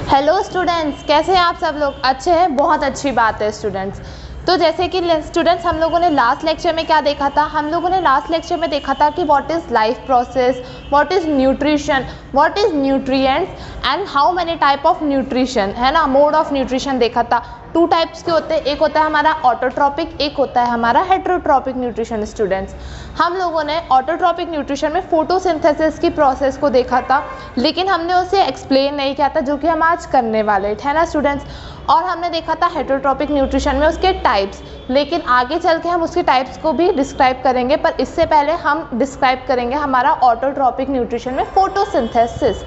Hello students, कैसे हैं आप सब लोग? अच्छे हैं, बहुत अच्छी बात है स्टूडेंट्स। तो जैसे कि स्टूडेंट्स हम लोगों ने लास्ट लेक्चर में क्या देखा था? हम लोगों ने लास्ट लेक्चर में देखा था कि what is life process, what is nutrition, what is nutrients and how many type of nutrition, है ना, मोड ऑफ न्यूट्रिशन देखा था। 2 टाइप्स के होते हैं, एक होता है हमारा ऑटोट्रॉपिक, एक होता है हमारा हेटेरोट्रॉपिक न्यूट्रिशन। स्टूडेंट्स हम लोगों ने ऑटोट्रॉपिक न्यूट्रिशन में फोटोसिंथेसिस की प्रोसेस को देखा था, लेकिन हमने उसे एक्सप्लेन नहीं किया था, जो कि हम आज करने वाले हैं ना स्टूडेंट्स। और हमने देखा था हेटेरोट्रॉपिक न्यूट्रिशन में उसके टाइप्स, लेकिन आगे चल के हम उसके टाइप्स को भी डिस्क्राइब करेंगे, पर इससे पहले हम डिस्क्राइब करेंगे हमारा ऑटोट्रॉपिक न्यूट्रिशन में फोटोसिंथेसिस।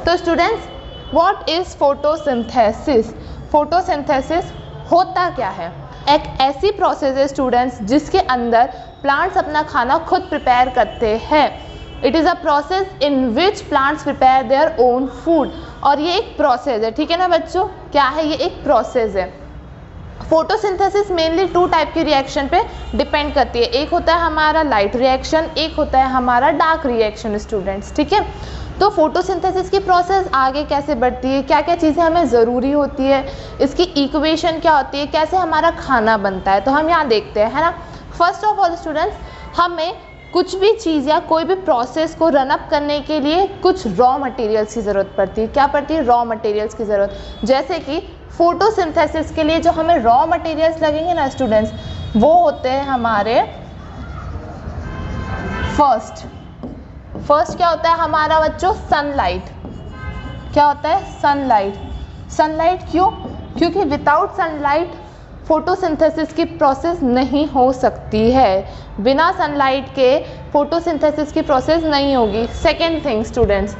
तो students, what is photosynthesis? Photosynthesis होता क्या है? एक ऐसी प्रोसेस है स्टूडेंट्स जिसके अंदर प्लांट्स अपना खाना खुद प्रिपेयर करते हैं। It is a process in which plants prepare their own food. और ये एक प्रोसेस है, ठीक है ना बच्चों? क्या है ये? एक प्रोसेस है। फोटोसिंथेसिस मेनली 2 टाइप के रिएक्शन पे डिपेंड करती है। एक होता है हमारा लाइट रिएक्शन, एक होता है हमारा डार्क रिएक्शन स्टूडेंट्स, ठीक है। तो फोटोसिंथेसिस की प्रोसेस आगे कैसे बढ़ती है, क्या क्या चीज़ें हमें ज़रूरी होती है, इसकी इक्वेशन क्या होती है, कैसे हमारा खाना बनता है, तो हम यहाँ देखते हैं, है ना। फर्स्ट ऑफ ऑल स्टूडेंट्स, हमें कुछ भी चीज़ या कोई भी प्रोसेस को रन अप करने के लिए कुछ रॉ मटेरियल्स की ज़रूरत पड़ती है। क्या पड़ती है? रॉ मटेरियल्स की ज़रूरत। जैसे कि फोटोसिंथेसिस के लिए जो हमें रॉ मटेरियल्स लगेंगे ना स्टूडेंट्स, वो होते हैं हमारे फर्स्ट क्या होता है हमारा बच्चों? सनलाइट। क्या होता है? सनलाइट। सनलाइट क्यों? क्योंकि विदाउट सनलाइट फोटोसिंथेसिस की प्रोसेस नहीं हो सकती है। बिना सनलाइट के फोटोसिंथेसिस की प्रोसेस नहीं होगी। Second thing students,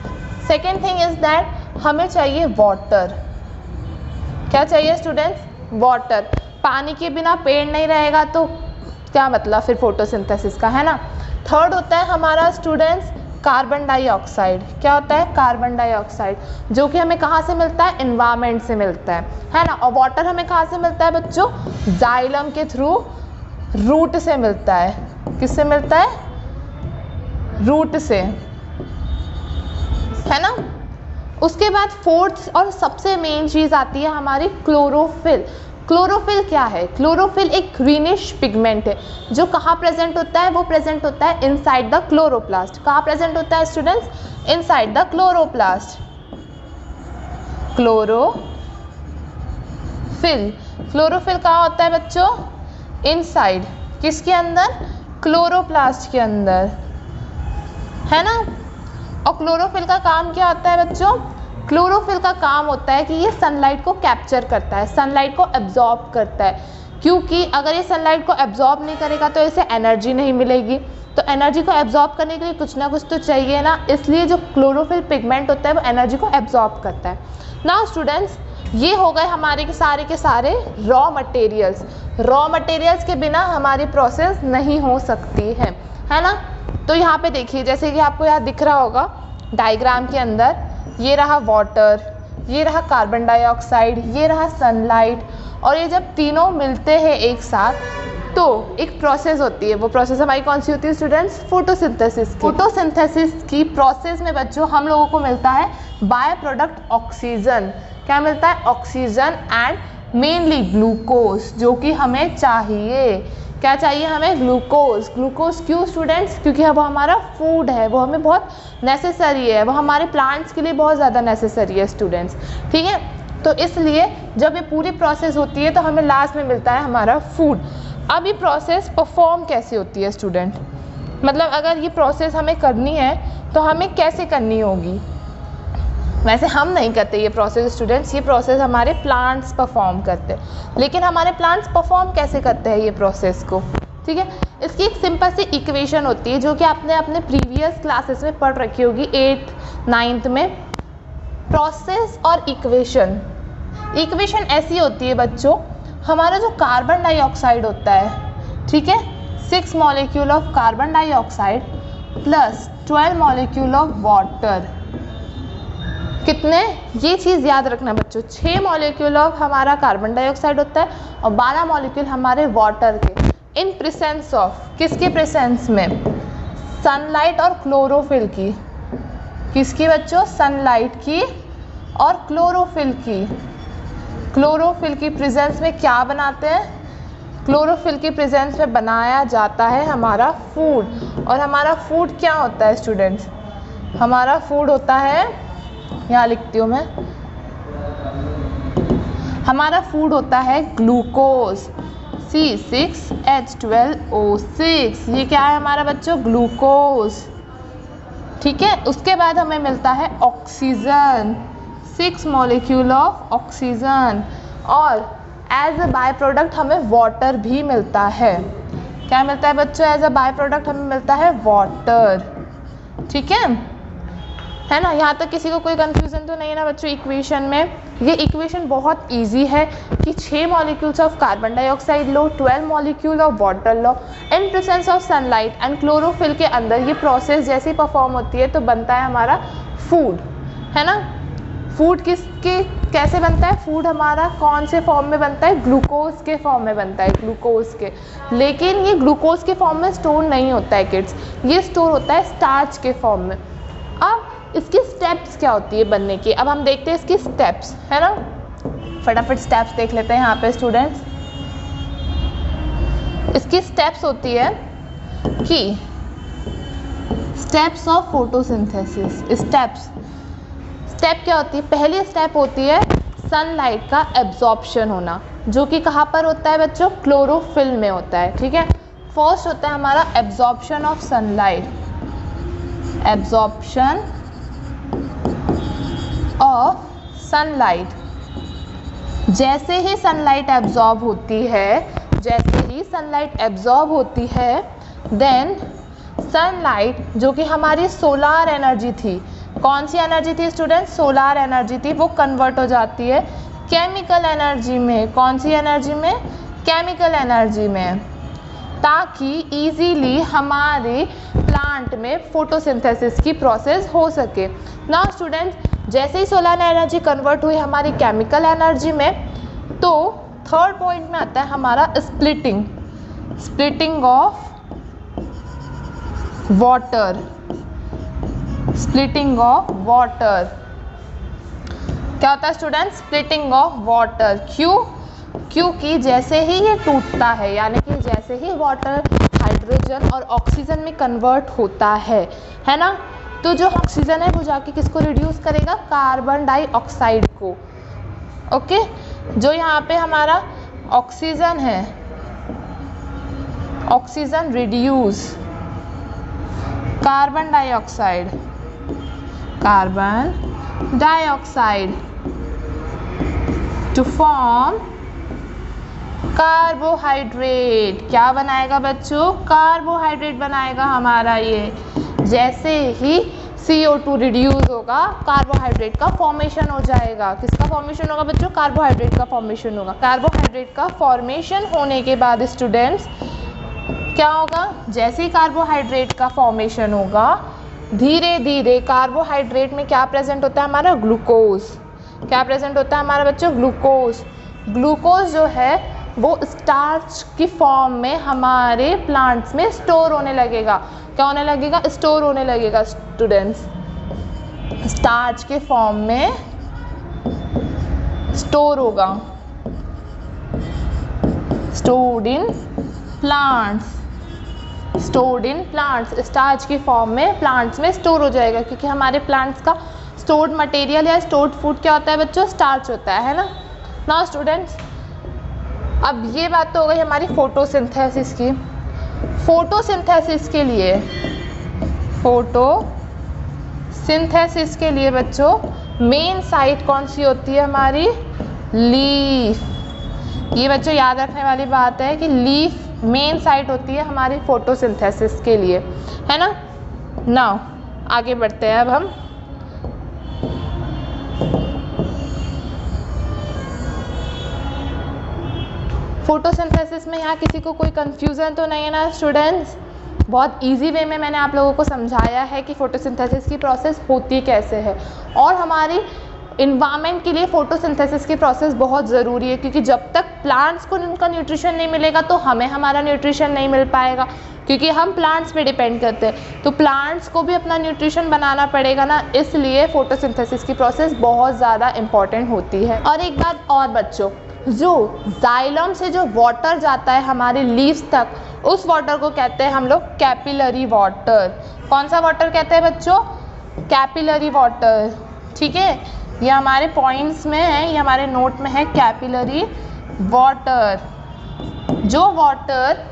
second thing is that हमें चाहिए वाटर। क्या चाहिए स्टूडेंट्स? वाटर। पानी के बिना पेड़ नहीं रहेगा, तो क्या मतलब फिर फोटोसिंथेसिस का, है ना। थर्ड होता है हमारा स्टूडेंट्स कार्बन डाइऑक्साइड। क्या होता है? कार्बन डाइऑक्साइड, जो कि हमें कहाँ से मिलता है? एनवायरनमेंट से मिलता है ना। और वाटर हमें कहाँ से मिलता है बच्चों? जाइलम के थ्रू रूट से मिलता है। किससे मिलता है? रूट से, है ना। उसके बाद फोर्थ और सबसे मेन चीज़ आती है हमारी क्लोरोफिल। क्लोरोफिल क्या है? क्लोरोफिल एक ग्रीनिश पिगमेंट है, जो कहाँ प्रेजेंट होता है? वो प्रेजेंट होता है इनसाइड द क्लोरोप्लास्ट। कहाँ प्रेजेंट होता है students? Inside the chloroplast. Chlorophyll कहाँ होता है बच्चों? इनसाइड। किसके अंदर? क्लोरोप्लास्ट के अंदर, है ना। और क्लोरोफिल का काम क्या होता है बच्चों? क्लोरोफिल का काम होता है कि ये सनलाइट को कैप्चर करता है, सनलाइट को एब्जॉर्ब करता है। क्योंकि अगर ये सनलाइट को एब्जॉर्ब नहीं करेगा तो इसे एनर्जी नहीं मिलेगी। तो एनर्जी को एब्जॉर्ब करने के लिए कुछ ना कुछ तो चाहिए ना, इसलिए जो क्लोरोफिल पिगमेंट होता है वो एनर्जी को एब्जॉर्ब करता है। नाउ स्टूडेंट्स, ये हो गए हमारे के सारे रॉ मटेरियल्स। रॉ मटेरियल्स के बिना हमारी प्रोसेस नहीं हो सकती है ना। तो यहाँ पे देखिए, जैसे कि आपको यहाँ दिख रहा होगा डायग्राम के अंदर, ये रहा वाटर, ये रहा कार्बन डाइऑक्साइड, ये रहा सनलाइट, और ये जब तीनों मिलते हैं एक साथ तो एक प्रोसेस होती है। वो प्रोसेस हमारी कौन सी होती है स्टूडेंट्स? फोटोसिंथेसिस की। फोटोसिंथेसिस की प्रोसेस में बच्चों हम लोगों को मिलता है बाय प्रोडक्ट ऑक्सीजन। क्या मिलता है? ऑक्सीजन एंड मेनली ग्लूकोज, जो कि हमें चाहिए। क्या चाहिए हमें? ग्लूकोज। ग्लूकोज क्यों स्टूडेंट्स? क्योंकि वो हमारा फूड है, वो हमें बहुत नेसेसरी है, वो हमारे प्लांट्स के लिए बहुत ज़्यादा नेसेसरी है स्टूडेंट्स, ठीक है। तो इसलिए जब ये पूरी प्रोसेस होती है तो हमें लास्ट में मिलता है हमारा फूड। अब ये प्रोसेस परफॉर्म कैसे होती है स्टूडेंट? मतलब अगर ये प्रोसेस हमें करनी है तो हमें कैसे करनी होगी? वैसे हम नहीं करते ये प्रोसेस स्टूडेंट्स, ये प्रोसेस हमारे प्लांट्स परफॉर्म करते हैं। लेकिन हमारे प्लांट्स परफॉर्म कैसे करते हैं ये प्रोसेस को? ठीक है, इसकी एक सिंपल सी इक्वेशन होती है, जो कि आपने अपने प्रीवियस क्लासेस में पढ़ रखी होगी 8th 9th में। प्रोसेस और इक्वेशन ऐसी होती है बच्चों, हमारा जो कार्बन डाइऑक्साइड होता है, ठीक है, 6 molecule of carbon dioxide plus 12 molecule of water. कितने? ये चीज़ याद रखना बच्चों, 6 मॉलिक्यूल ऑफ हमारा कार्बन डाइऑक्साइड होता है और 12 मॉलिक्यूल हमारे वाटर के, इन प्रेजेंस ऑफ, किसके प्रेजेंस में? सनलाइट और क्लोरोफिल की। किसकी बच्चों? सनलाइट की और क्लोरोफिल की प्रेजेंस में क्या बनाते हैं? क्लोरोफिल की प्रेजेंस में बनाया जाता है हमारा फूड। और हमारा फूड क्या होता है स्टूडेंट्स? हमारा फूड होता है, यहाँ लिखती हूँ मैं, हमारा फूड होता है ग्लूकोज, C6H12O6। ये क्या है हमारा बच्चों? ग्लूकोज। ठीक है, उसके बाद हमें मिलता है ऑक्सीजन, 6 मॉलिक्यूल ऑफ ऑक्सीजन। और एज अ बाय प्रोडक्ट हमें वाटर भी मिलता है। क्या मिलता है बच्चों? एज अ बाय प्रोडक्ट हमें मिलता है वाटर। ठीक है ना? यहाँ तक किसी को कोई कंफ्यूजन तो नहीं है ना बच्चों इक्वेशन में? ये इक्वेशन बहुत इजी है कि 6 molecules of carbon dioxide low, 12 molecule of water low, in presence of sunlight and chlorophyll के अंदर ये प्रोसेस जैसे ही परफॉर्म होती है तो बनता है हमारा फूड, है ना? फूड किसके कैसे बनता है? फूड हमारा कौन से फॉर्म में बनता है? ग्लूकोज के फॉर्म में बनता है, ग्लूकोज के। लेकिन ये ग्लूकोज के फॉर्म में स्टोर नहीं होता है किड्स, ये स्टोर होता है स्टार्च के फॉर्म में। अब इसकी स्टेप्स क्या होती है बनने की? अब हम देखते हैं इसकी स्टेप्स, है ना? फटाफट स्टेप्स देख लेते हैं यहाँ पे स्टूडेंट्स। इसकी स्टेप्स होती है कि स्टेप्स ऑफ फोटोसिंथेसिस। स्टेप क्या होती है? पहली स्टेप होती है सनलाइट का एब्जॉर्प्शन होना, जो कि कहाँ पर होता है बच्चों? क्लोरोफिल में होता है। ठीक है, फर्स्ट होता है हमारा absorption of sunlight, absorption of sunlight. जैसे ही सनलाइट एब्जॉर्ब होती है, देन सनलाइट जो कि हमारी सोलार एनर्जी थी, कौन सी एनर्जी थी स्टूडेंट? सोलार एनर्जी थी, वो कन्वर्ट हो जाती है केमिकल एनर्जी में। कौन सी एनर्जी में? केमिकल एनर्जी में, ताकि इजीली हमारे प्लांट में फोटोसिंथेसिस की प्रोसेस हो सके। नाउ स्टूडेंट, जैसे ही सोलर एनर्जी कन्वर्ट हुई हमारी केमिकल एनर्जी में, तो थर्ड पॉइंट में आता है हमारा स्प्लिटिंग ऑफ वाटर। क्या होता है स्टूडेंट? Splitting of water. क्योंकि जैसे ही ये टूटता है, यानी कि जैसे ही वाटर हाइड्रोजन और ऑक्सीजन में कन्वर्ट होता है ना, तो जो ऑक्सीजन है वो जाके किसको रिड्यूस करेगा? कार्बन डाइऑक्साइड को। ओके, जो यहाँ पे हमारा ऑक्सीजन है, oxygen reduce carbon dioxide to form carbohydrate. क्या बनाएगा बच्चों? कार्बोहाइड्रेट बनाएगा हमारा ये। जैसे ही CO2 रिड्यूस होगा, कार्बोहाइड्रेट का फॉर्मेशन हो जाएगा। किसका फॉर्मेशन होगा बच्चों? कार्बोहाइड्रेट का फॉर्मेशन होगा। कार्बोहाइड्रेट का फॉर्मेशन होने के बाद स्टूडेंट्स क्या होगा? जैसे ही कार्बोहाइड्रेट का फॉर्मेशन होगा, धीरे धीरे कार्बोहाइड्रेट में क्या प्रेजेंट होता है हमारा? ग्लूकोज। क्या प्रेजेंट होता है हमारा बच्चों? ग्लूकोज जो है वो स्टार्च की फॉर्म में हमारे प्लांट्स में स्टोर होने लगेगा। क्या होने लगेगा? स्टोर होने लगेगा स्टूडेंट्स। स्टार्च के फॉर्म में स्टोर होगा, स्टोर्ड इन प्लांट्स। स्टार्च की फॉर्म में प्लांट्स में स्टोर हो जाएगा, क्योंकि हमारे प्लांट्स का स्टोर्ड मटेरियल या स्टोर्ड फूड क्या होता है बच्चों? स्टार्च होता है ना। नाउ स्टूडेंट्स, अब ये बात तो हो गई हमारी फोटोसिंथेसिस की। फोटोसिंथेसिस के लिए बच्चों मेन साइट कौन सी होती है हमारी? लीफ। ये बच्चों याद रखने वाली बात है कि लीफ मेन साइट होती है हमारी फोटोसिंथेसिस के लिए, है ना। नाउ आगे बढ़ते हैं अब हम। फोटोसिंथेसिस में यहाँ किसी को कोई कंफ्यूजन तो नहीं है ना स्टूडेंट्स? बहुत इजी वे में मैंने आप लोगों को समझाया है कि फोटोसिंथेसिस की प्रोसेस होती कैसे है। और हमारी इन्वायरमेंट के लिए फोटोसिंथेसिस की प्रोसेस बहुत ज़रूरी है, क्योंकि जब तक प्लांट्स को उनका न्यूट्रिशन नहीं मिलेगा तो हमें हमारा न्यूट्रिशन नहीं मिल पाएगा, क्योंकि हम प्लांट्स पे डिपेंड करते हैं। तो प्लांट्स को भी अपना न्यूट्रिशन बनाना पड़ेगा ना, इसलिए फोटोसिंथेसिस की प्रोसेस बहुत ज़्यादा इम्पॉर्टेंट होती है। और एक बात और बच्चों, जो जाइलम से जो वाटर जाता है हमारे लीव्स तक, उस वाटर को कहते हैं हम लोग कैपिलरी वाटर। कौन सा वाटर कहते हैं बच्चों? Capillary water. ठीक है, ये हमारे पॉइंट्स में है, ये हमारे नोट में है, कैपिलरी वाटर। जो वाटर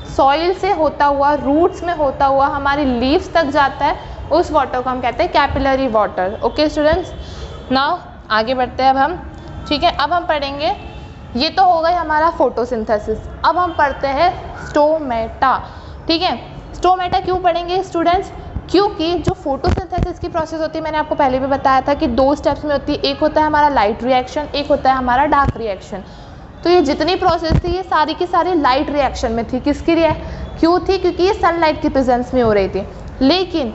सॉइल से होता हुआ, रूट्स में होता हुआ हमारे लीव्स तक जाता है, उस वाटर को हम कहते हैं capillary water. Okay students, now आगे बढ़ते हैं अब हम। ठीक है, अब हम पढ़ेंगे, ये तो हो गई हमारा फोटोसिंथेसिस। अब हम पढ़ते हैं स्टोमेटा। ठीक है, स्टोमेटा क्यों पढ़ेंगे स्टूडेंट्स? क्योंकि जो फोटोसिंथेसिस की प्रोसेस होती है, मैंने आपको पहले भी बताया था कि 2 स्टेप्स में होती है। एक होता है हमारा लाइट रिएक्शन, एक होता है हमारा डार्क रिएक्शन। तो ये जितनी प्रोसेस थी ये सारी की सारी लाइट रिएक्शन में थी। किसकी क्यों थी? क्योंकि ये सनलाइट की प्रेजेंस में हो रही थी। लेकिन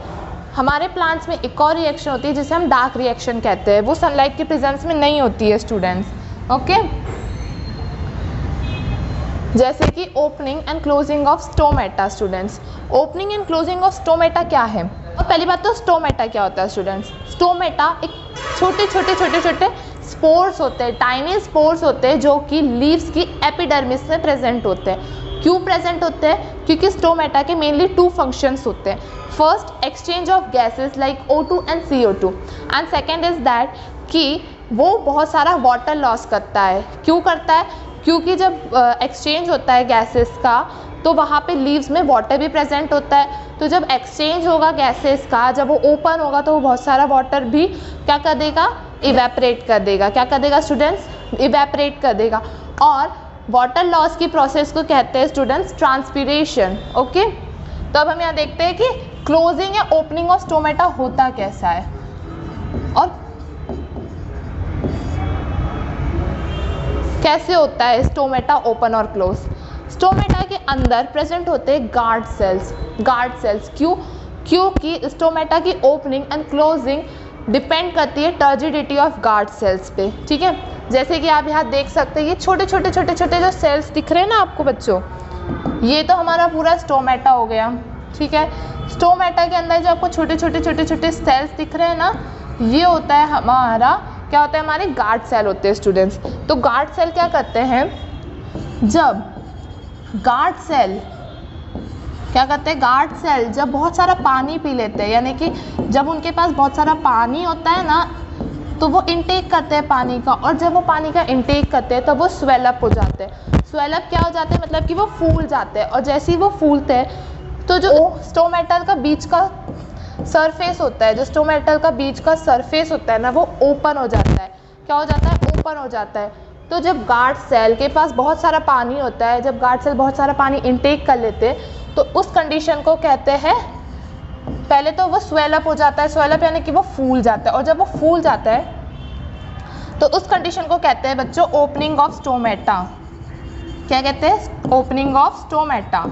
हमारे प्लांट्स में एक और रिएक्शन होती है जिसे हम डार्क रिएक्शन कहते हैं, वो सनलाइट की प्रेजेंस में नहीं होती है स्टूडेंट्स। ओके, जैसे कि opening and closing of stomata. Students, opening and closing of stomata क्या है? और पहली बात तो स्टोमेटा क्या होता है स्टूडेंट्स? स्टोमेटा एक छोटे छोटे स्पोर्स होते हैं, टाइनी स्पोर्स होते हैं, जो कि लीव्स की एपिडर्मिस में प्रेजेंट होते हैं। क्यों प्रेजेंट होते हैं? क्योंकि स्टोमेटा के मेनली 2 फंक्शंस होते हैं। First, exchange of gases like O2 and CO2, and second is that कि वो बहुत सारा वाटर लॉस करता है। क्यों करता है? क्योंकि जब एक्सचेंज होता है गैसेस का, तो वहाँ पे लीव्स में वाटर भी प्रेजेंट होता है। तो जब एक्सचेंज होगा गैसेस का, जब वो ओपन होगा, तो वो बहुत सारा वाटर भी क्या कर देगा? इवेपरेट कर देगा। क्या कर देगा स्टूडेंट्स? इवेपरेट कर देगा। और वाटर लॉस की प्रोसेस को कहते हैं स्टूडेंट्स ट्रांसपीरेशन। ओके, तो अब हम यहाँ देखते हैं कि क्लोजिंग या ओपनिंग ऑफ स्टोमेटा होता कैसा है और कैसे होता है स्टोमेटा ओपन और क्लोज। स्टोमेटा के अंदर प्रेजेंट होते हैं गार्ड सेल्स। गार्ड सेल्स क्यों? क्योंकि स्टोमेटा की ओपनिंग एंड क्लोजिंग डिपेंड करती है टर्जिडिटी ऑफ गार्ड सेल्स पे। ठीक है, जैसे कि आप यहाँ देख सकते हैं, ये छोटे छोटे जो सेल्स दिख रहे हैं ना आपको बच्चों, ये तो हमारा पूरा स्टोमेटा हो गया। ठीक है, स्टोमेटा के अंदर जो आपको छोटे छोटे सेल्स दिख रहे हैं ना, ये होता है हमारा, क्या होता है? हमारे गार्ड सेल होते हैं स्टूडेंट्स। तो गार्ड सेल क्या करते हैं? जब गार्ड सेल क्या करते हैं? गार्ड सेल जब बहुत सारा पानी पी लेते हैं, यानी कि जब उनके पास बहुत सारा पानी होता है ना, तो वो इनटेक करते हैं पानी का, और जब वो पानी का इनटेक करते हैं तब वो स्वेलअप हो जाते हैं। स्वेलअप क्या हो जाते हैं? मतलब कि वो फूल जाते हैं। और जैसे ही वो फूलते हैं तो जो स्टोमेटा का बीच का सरफेस होता है, जो स्टोमेटा का बीच का सरफेस होता है ना, वो ओपन हो जाता है। क्या हो जाता है? ओपन हो जाता है। तो जब गार्ड सेल के पास बहुत सारा पानी होता है, जब गार्ड सेल बहुत सारा पानी इनटेक कर लेते हैं, तो उस कंडीशन को कहते हैं, पहले तो वो स्वेलअप हो जाता है। स्वेलअप यानी कि वो फूल जाता है, और जब वो फूल जाता है तो उस कंडीशन को कहते हैं बच्चों ओपनिंग ऑफ स्टोमेटा। क्या कहते हैं? Opening of stomata.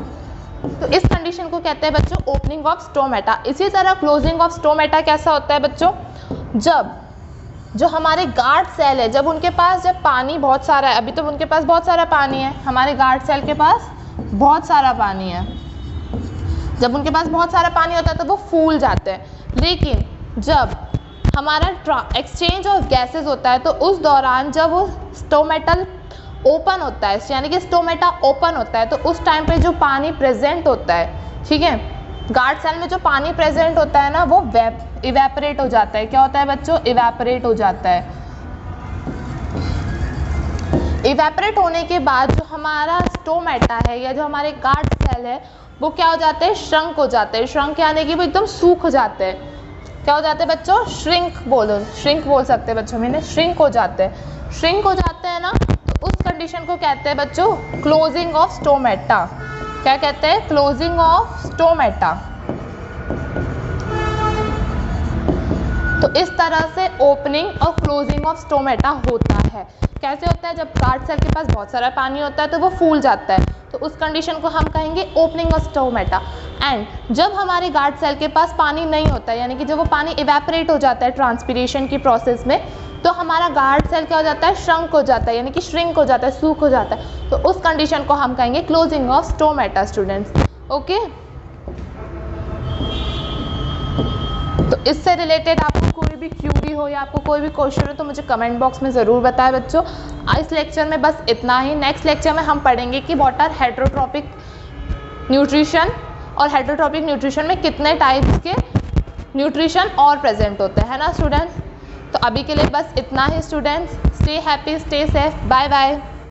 तो इस कंडीशन को कहते हैं बच्चों ओपनिंग ऑफ स्टोमेटा। इसी तरह क्लोजिंग ऑफ स्टोमेटा कैसा होता है बच्चों? जब जो हमारे गार्ड सेल है, जब उनके पास जब पानी बहुत सारा है, अभी तो उनके पास बहुत सारा पानी है, हमारे गार्ड सेल के पास बहुत सारा पानी है, जब उनके पास बहुत सारा पानी होता है तो वो फूल जाते हैं। लेकिन जब हमारा एक्सचेंज ऑफ गैसेस होता है, तो उस दौरान जब वो स्टोमेटल ओपन होता है, यानी कि स्टोमेटा ओपन होता है, तो उस टाइम पे जो पानी प्रेजेंट होता है, ठीक है, गार्ड सेल में जो पानी प्रेजेंट होता है ना, वो इवेपरेट हो जाता है। क्या होता है बच्चों? इवेपरेट हो जाता है। इवेपरेट होने के बाद जो हमारा स्टोमेटा है या जो हमारे गार्ड सेल है, वो क्या हो जाते हैं? श्रंक हो जाते हैं। श्रंक यानी कि वो एकदम सूख जाते हैं। क्या हो जाते हैं बच्चों? श्रिंक बोल सकते हैं बच्चों, मैंने श्रिंक हो जाते हैं। श्रिंक हो जाते हैं ना, तो उस कंडीशन को कहते हैं बच्चों क्लोजिंग ऑफ स्टोमेटा। क्या कहते हैं? Closing of stomata. तो इस तरह से ओपनिंग और क्लोजिंग ऑफ स्टोमेटा होता है। कैसे होता है? जब गार्ड सेल के पास बहुत सारा पानी होता है तो वो फूल जाता है, तो उस कंडीशन को हम कहेंगे ओपनिंग ऑफ स्टोमेटा। एंड जब हमारे गार्ड सेल के पास पानी नहीं होता है, यानी कि जब वो पानी इवेपोरेट हो जाता है ट्रांसपिरेशन की प्रोसेस में, तो हमारा गार्ड सेल क्या हो जाता है? श्रंक हो जाता है, यानी कि श्रिंक हो जाता है, सूख हो जाता है। तो उस कंडीशन को हम कहेंगे closing of stomata students. Okay, तो इससे रिलेटेड आपको कोई भी क्यूरी हो या आपको कोई भी क्वेश्चन हो तो मुझे कमेंट बॉक्स में ज़रूर बताएं बच्चों। इस लेक्चर में बस इतना ही। नेक्स्ट लेक्चर में हम पढ़ेंगे कि व्हाट आर हेटेरोट्रॉपिक न्यूट्रिशन, और हेटेरोट्रॉपिक न्यूट्रिशन में कितने टाइप्स के न्यूट्रिशन और प्रेजेंट होते हैं ना स्टूडेंट्स। तो अभी के लिए बस इतना ही students. Stay happy, stay safe, bye bye.